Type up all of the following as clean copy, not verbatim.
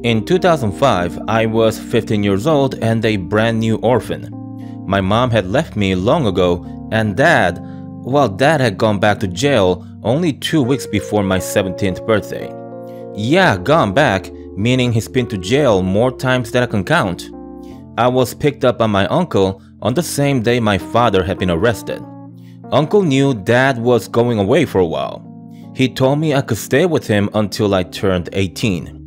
In 2005, I was 15 years old and a brand new orphan. My mom had left me long ago, and dad had gone back to jail only 2 weeks before my 17th birthday. Yeah, gone back, meaning he's been to jail more times than I can count. I was picked up by my uncle on the same day my father had been arrested. Uncle knew dad was going away for a while. He told me I could stay with him until I turned 18.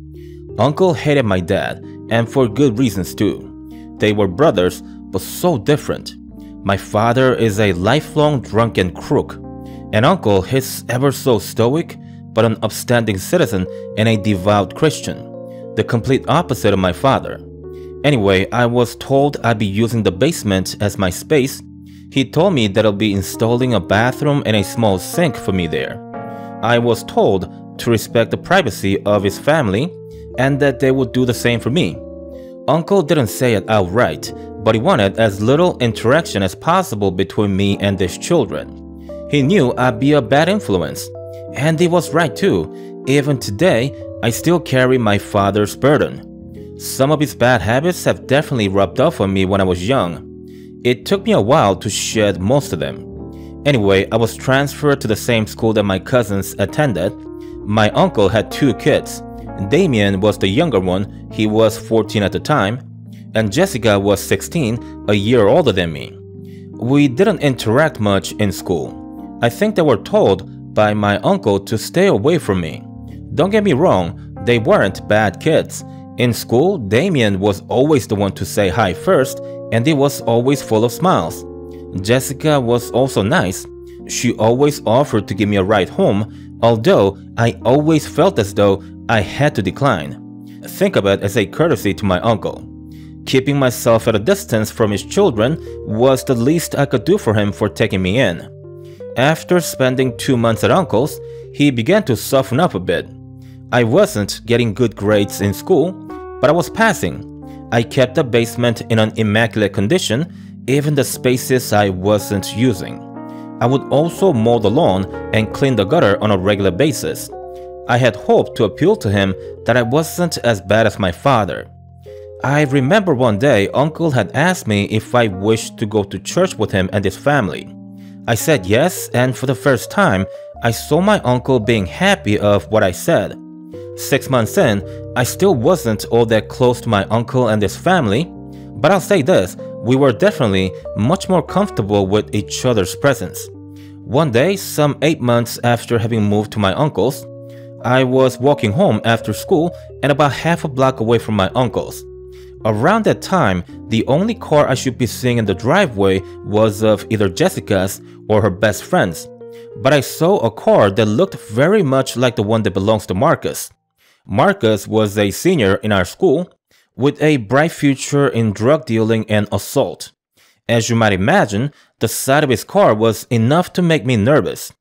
Uncle hated my dad, and for good reasons too. They were brothers, but so different. My father is a lifelong drunken crook, and uncle is ever so stoic, but an upstanding citizen and a devout Christian. The complete opposite of my father. Anyway, I was told I'd be using the basement as my space. He told me that he'll be installing a bathroom and a small sink for me there. I was told to respect the privacy of his family and that they would do the same for me. Uncle didn't say it outright, but he wanted as little interaction as possible between me and his children. He knew I'd be a bad influence, and he was right too. Even today, I still carry my father's burden. Some of his bad habits have definitely rubbed off on me when I was young. It took me a while to shed most of them. Anyway, I was transferred to the same school that my cousins attended. My uncle had 2 kids. Damien was the younger one, he was 14 at the time, and Jessica was 16, a year older than me. We didn't interact much in school. I think they were told by my uncle to stay away from me. Don't get me wrong, they weren't bad kids. In school, Damien was always the one to say hi first, and he was always full of smiles. Jessica was also nice. She always offered to give me a ride home, although I always felt as though I had to decline. Think of it as a courtesy to my uncle. Keeping myself at a distance from his children was the least I could do for him for taking me in. After spending 2 months at uncle's, he began to soften up a bit. I wasn't getting good grades in school, but I was passing. I kept the basement in an immaculate condition, even the spaces I wasn't using. I would also mow the lawn and clean the gutter on a regular basis. I had hoped to appeal to him that I wasn't as bad as my father. I remember one day Uncle had asked me if I wished to go to church with him and his family. I said yes, and for the first time, I saw my uncle being happy of what I said. 6 months in, I still wasn't all that close to my uncle and his family, but I'll say this, we were definitely much more comfortable with each other's presence. One day, some 8 months after having moved to my uncle's, I was walking home after school and about half a block away from my uncle's. Around that time, the only car I should be seeing in the driveway was of either Jessica's or her best friend's. But I saw a car that looked very much like the one that belongs to Marcus. Marcus was a senior in our school with a bright future in drug dealing and assault. As you might imagine, the sight of his car was enough to make me nervous.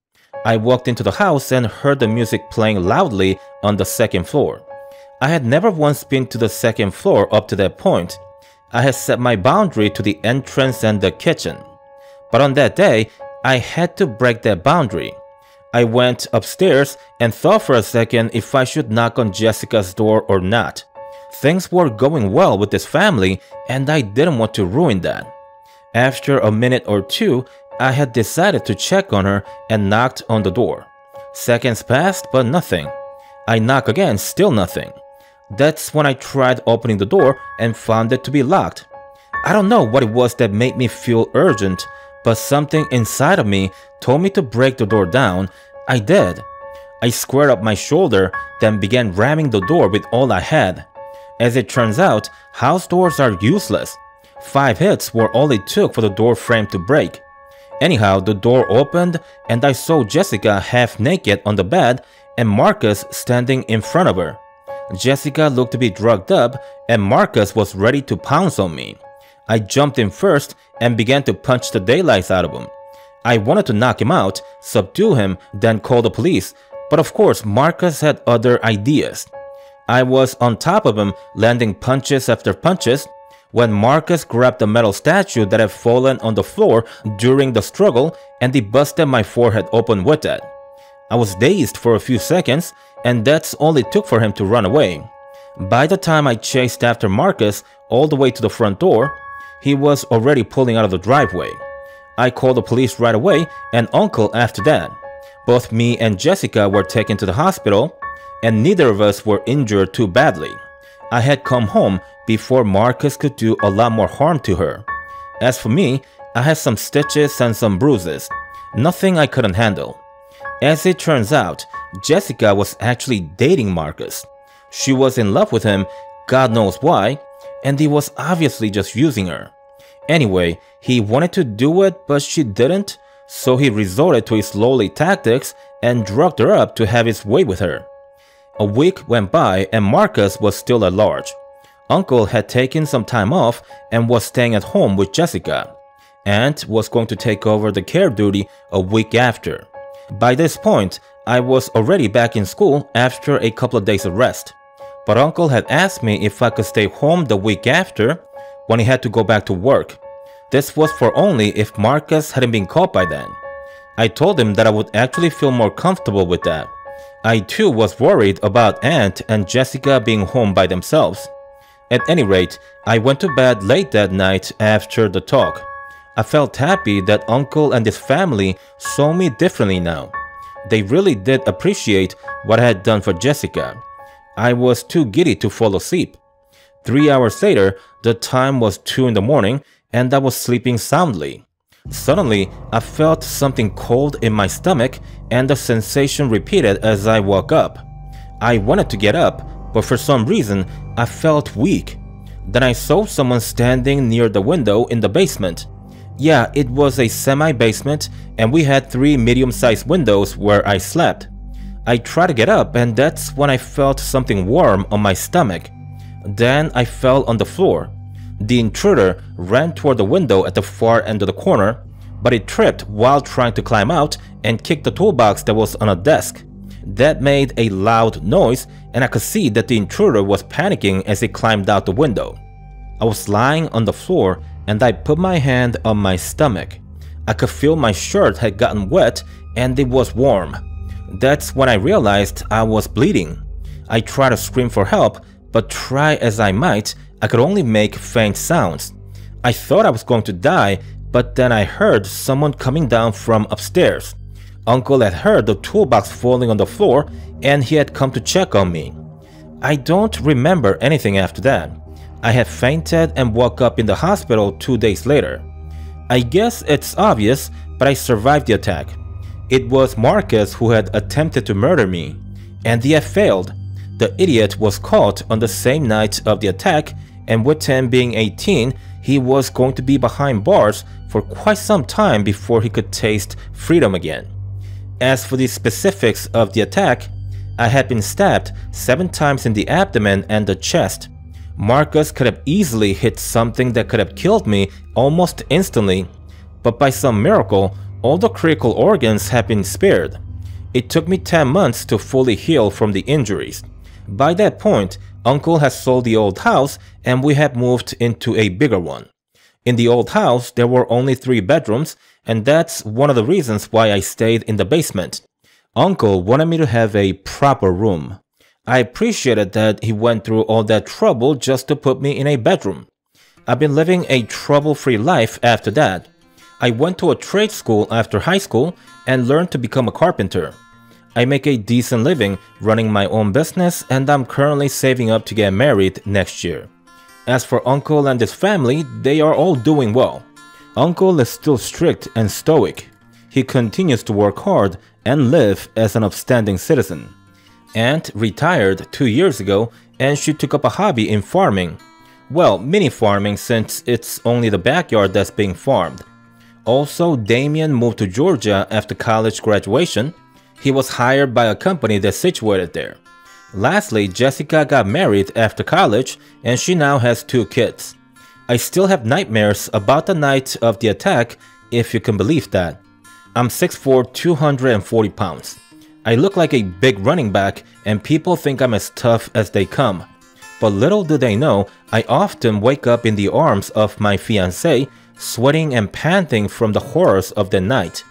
I walked into the house and heard the music playing loudly on the 2nd floor. I had never once been to the 2nd floor up to that point. I had set my boundary to the entrance and the kitchen. But on that day, I had to break that boundary. I went upstairs and thought for a second if I should knock on Jessica's door or not. Things were going well with this family, and I didn't want to ruin that. After a minute or two, I had decided to check on her and knocked on the door. Seconds passed, but nothing. I knock again, still nothing. That's when I tried opening the door and found it to be locked. I don't know what it was that made me feel urgent, but something inside of me told me to break the door down. I did. I squared up my shoulder, then began ramming the door with all I had. As it turns out, house doors are useless. 5 hits were all it took for the door frame to break. Anyhow, the door opened and I saw Jessica half naked on the bed and Marcus standing in front of her. Jessica looked to be drugged up and Marcus was ready to pounce on me. I jumped in first and began to punch the daylights out of him. I wanted to knock him out, subdue him, then call the police, but of course Marcus had other ideas. I was on top of him, landing punches after punches, when Marcus grabbed the metal statue that had fallen on the floor during the struggle and he busted my forehead open with that. I was dazed for a few seconds, and that's all it took for him to run away. By the time I chased after Marcus all the way to the front door, he was already pulling out of the driveway. I called the police right away and Uncle after that. Both me and Jessica were taken to the hospital, and neither of us were injured too badly. I had come home before Marcus could do a lot more harm to her. As for me, I had some stitches and some bruises. Nothing I couldn't handle. As it turns out, Jessica was actually dating Marcus. She was in love with him, God knows why, and he was obviously just using her. Anyway, he wanted to do it, but she didn't, so he resorted to his lowly tactics and drugged her up to have his way with her. A week went by and Marcus was still at large. Uncle had taken some time off and was staying at home with Jessica. Aunt was going to take over the care duty a week after. By this point, I was already back in school after a couple of days of rest. But Uncle had asked me if I could stay home the week after when he had to go back to work. This was for only if Marcus hadn't been caught by then. I told him that I would actually feel more comfortable with that. I too was worried about Aunt and Jessica being home by themselves. At any rate, I went to bed late that night after the talk. I felt happy that Uncle and his family saw me differently now. They really did appreciate what I had done for Jessica. I was too giddy to fall asleep. 3 hours later, the time was 2 in the morning and I was sleeping soundly. Suddenly, I felt something cold in my stomach and the sensation repeated as I woke up. I wanted to get up, but for some reason, I felt weak. Then I saw someone standing near the window in the basement. Yeah, it was a semi-basement and we had 3 medium-sized windows where I slept. I tried to get up and that's when I felt something warm on my stomach. Then I fell on the floor. The intruder ran toward the window at the far end of the corner, but he tripped while trying to climb out and kicked the toolbox that was on a desk. That made a loud noise and I could see that the intruder was panicking as he climbed out the window. I was lying on the floor and I put my hand on my stomach. I could feel my shirt had gotten wet and it was warm. That's when I realized I was bleeding. I tried to scream for help, but try as I might, I could only make faint sounds. I thought I was going to die, but then I heard someone coming down from upstairs. Uncle had heard the toolbox falling on the floor and he had come to check on me. I don't remember anything after that. I had fainted and woke up in the hospital 2 days later. I guess it's obvious, but I survived the attack. It was Marcus who had attempted to murder me, and he had failed. The idiot was caught on the same night of the attack, and with him being 18, he was going to be behind bars for quite some time before he could taste freedom again. As for the specifics of the attack, I had been stabbed 7 times in the abdomen and the chest. Marcus could have easily hit something that could have killed me almost instantly, but by some miracle, all the critical organs had been spared. It took me 10 months to fully heal from the injuries. By that point, Uncle had sold the old house and we had moved into a bigger one. In the old house, there were only 3 bedrooms, and that's one of the reasons why I stayed in the basement. Uncle wanted me to have a proper room. I appreciated that he went through all that trouble just to put me in a bedroom. I've been living a trouble-free life after that. I went to a trade school after high school and learned to become a carpenter. I make a decent living running my own business and I'm currently saving up to get married next year. As for Uncle and his family, they are all doing well. Uncle is still strict and stoic. He continues to work hard and live as an upstanding citizen. Aunt retired 2 years ago and she took up a hobby in farming. Well, mini farming since it's only the backyard that's being farmed. Also, Damien moved to Georgia after college graduation. He was hired by a company that's situated there. Lastly, Jessica got married after college and she now has 2 kids. I still have nightmares about the night of the attack, if you can believe that. I'm 6'4", 240 pounds. I look like a big running back and people think I'm as tough as they come. But little do they know, I often wake up in the arms of my fiancée, sweating and panting from the horrors of the night.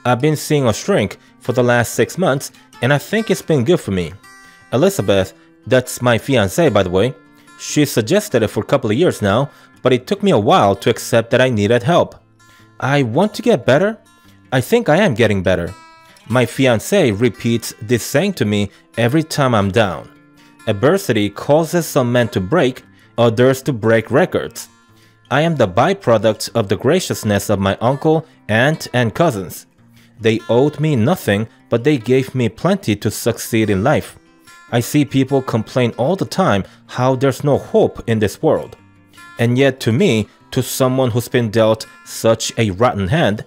I've been seeing a shrink for the last 6 months and I think it's been good for me. Elizabeth, That's my fiancée, by the way. She suggested it for a couple of years now, but it took me a while to accept that I needed help. I want to get better. I think I am getting better. My fiancé repeats this saying to me every time I'm down. Adversity causes some men to break, others to break records. I am the byproduct of the graciousness of my uncle, aunt, and cousins. They owed me nothing, but they gave me plenty to succeed in life. I see people complain all the time how there's no hope in this world. And yet to me, to someone who's been dealt such a rotten hand,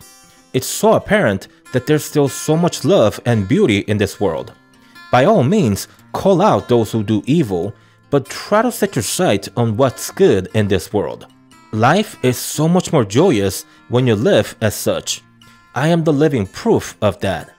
it's so apparent that there's still so much love and beauty in this world. By all means, call out those who do evil, but try to set your sight on what's good in this world. Life is so much more joyous when you live as such. I am the living proof of that.